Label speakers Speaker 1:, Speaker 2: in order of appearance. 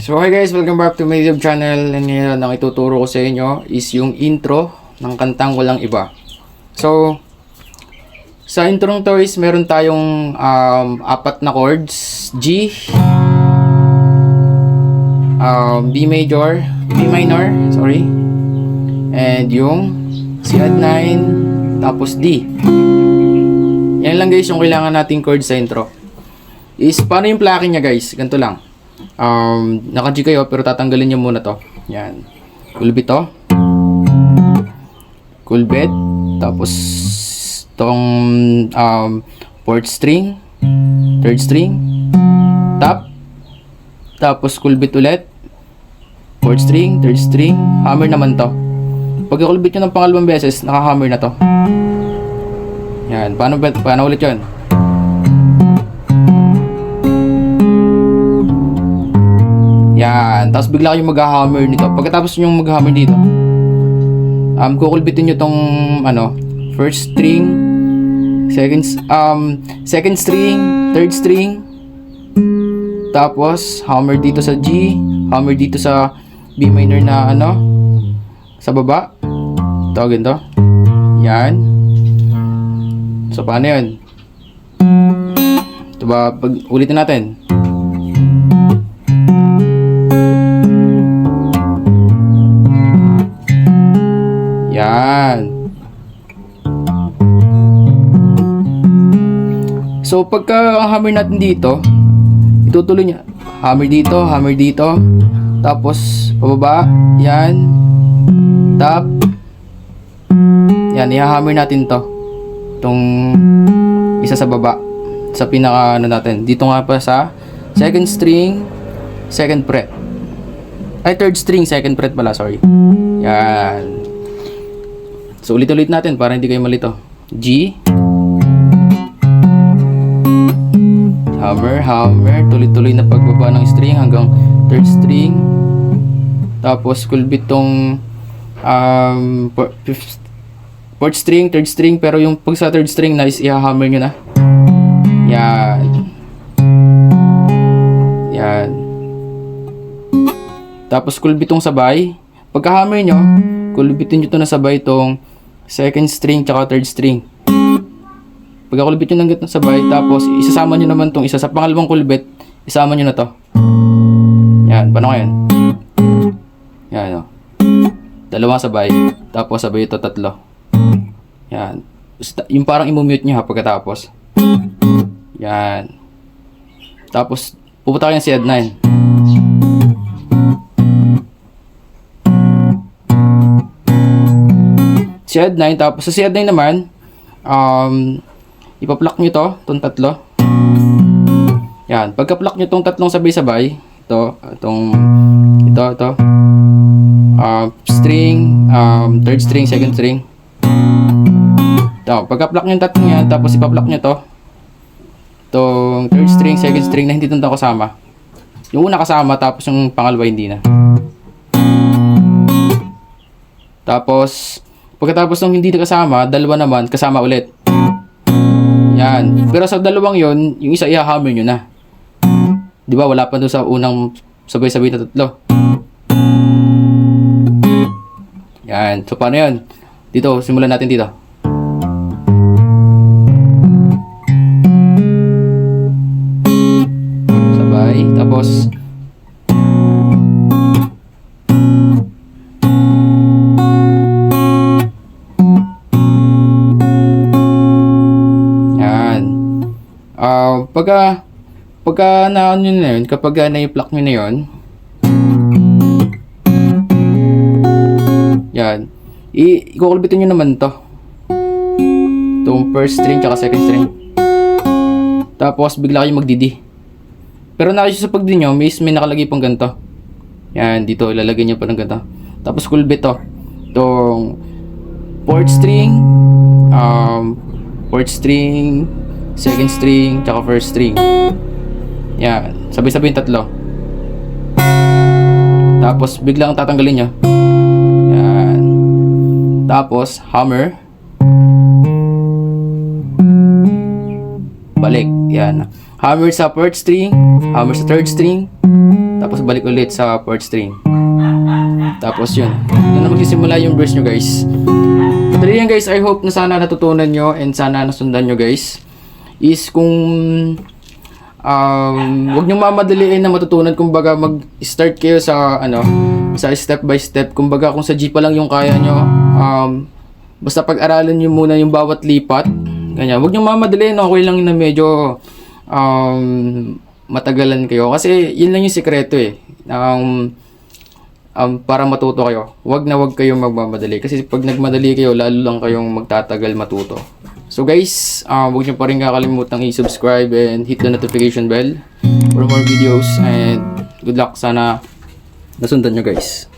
Speaker 1: So hi guys, welcome back to my YouTube channel. And ngayon ang ituturo ko sa inyo is yung intro ng kantang Walang Iba. So sa intro to is meron tayong apat na chords: G, B major, B minor, sorry, and yung C add 9, tapos D. Yan lang guys yung kailangan nating chords sa intro. Is paano yung plucking nya guys? Ganito lang. Naka-G kayo pero tatanggalin nyo muna to. Yan. Kulbit to. Kulbit. Tapos tong fourth string, third string, tap. Tapos kulbit ulit. Fourth string, third string, hammer naman to. Pag kulbit nyo ng pangalawang beses, naka-hammer na to. Yan. Paano ulit yun? Yan. Tapos bigla kayong mag-hammer nito. Pagkatapos nyo mag-hammer dito, kukulbitin nyo tong first string, second string, third string, tapos hammer dito sa G, hammer dito sa B minor na sa baba. Tawagin to. Yan. So paano yun? Ito ba, ulitin natin. Yan. So pagka hammer natin dito, itutuloy niya. Hammer dito, tapos pababa, yan. Tap. Yan, i-hammer natin to. Itong isa sa baba, sa pinaka natin. Dito nga pa sa second string, second fret. Ay, third string, second fret pala, sorry. Yan. So ulit-ulit natin para hindi kayo malito. G, hammer, hammer, tuloy-tuloy na pagbaba ng string hanggang third string. Tapos kulbit tong fourth string, third string, pero yung pag sa third string na is i-hammer nyo na. Yan. Yan. Tapos kulbit tong sabay. Pagka-hammer nyo, kulbitin nyo to na sabay tong second string tsaka third string. Pagkakulbit nyo ng ganito sabay, tapos isasama nyo naman tong isa sa pangalawang kulbit, isama nyo na to. Yan, paano ngayon? Yan, dalawang sabay, tapos sabay ito tatlo. Yan. Yung parang i-mute nyo ha pagkatapos. Yan. Tapos pupunta kayo sa C add 9. C add 9, tapos sa C add 9 naman, ipa-pluck nyo to, itong tatlo. Yan, pagka-pluck nyo itong tatlong sabay-sabay, ito, string, third string, second string. Ito, pagka-pluck nyo yung tatlong yan, tapos ipa-pluck nyo to, itong third string, second string na hindi ito kasama. Yung una kasama, tapos yung pangalawa hindi na. Tapos pagkatapos ng hindi kasama, dalawa naman, kasama ulit. Yan. Pero sa dalawang yon, yung isa i-hammer nyo na. Di ba? Wala pa doon sa unang sabay-sabay na tatlo. Yan. So, paano yun? Dito, simulan natin dito. Sabay. Tapos pagka na ano na yun, kapag na-pluck nyo na yun, yan, ikukulbitin nyo naman to, itong first string tsaka second string, tapos bigla kayo magdidi. Pero nakikita sa pagdi nyo, may nakalagay pang ganito. Yan, dito ilalagay nyo pa ng ganito. Tapos kulbit to, itong fourth string, second string, tsaka first string. Yan. Sabay-sabay yung tatlo. Tapos, biglang tatanggalin nyo. Yan. Tapos, hammer. Balik. Yan. Hammer sa fourth string, hammer sa third string, tapos balik ulit sa 4th string. Tapos yun. Doon na magsisimula yung verse nyo guys. Madali yan guys. I hope na sana natutunan nyo and sana nasundan nyo guys. Is kung wag nyo mamadaliin na matutunan. Kumbaga mag-start kayo sa sa step by step. Kumbaga kung sa G pa lang yung kaya nyo, basta pag-aralan nyo muna yung bawat lipat. Ganyan. Wag nyo mamadaliin. Okay lang na medyo matagalan kayo. Kasi yun lang yung sikreto eh. Para matuto kayo. Wag kayong magmamadali. Kasi pag nagmadali kayo, lalo lang kayong magtatagal matuto. So guys, huwag nyo pa rin kakalimutang i-subscribe and hit the notification bell for more videos. And good luck. Sana nasundan nyo guys.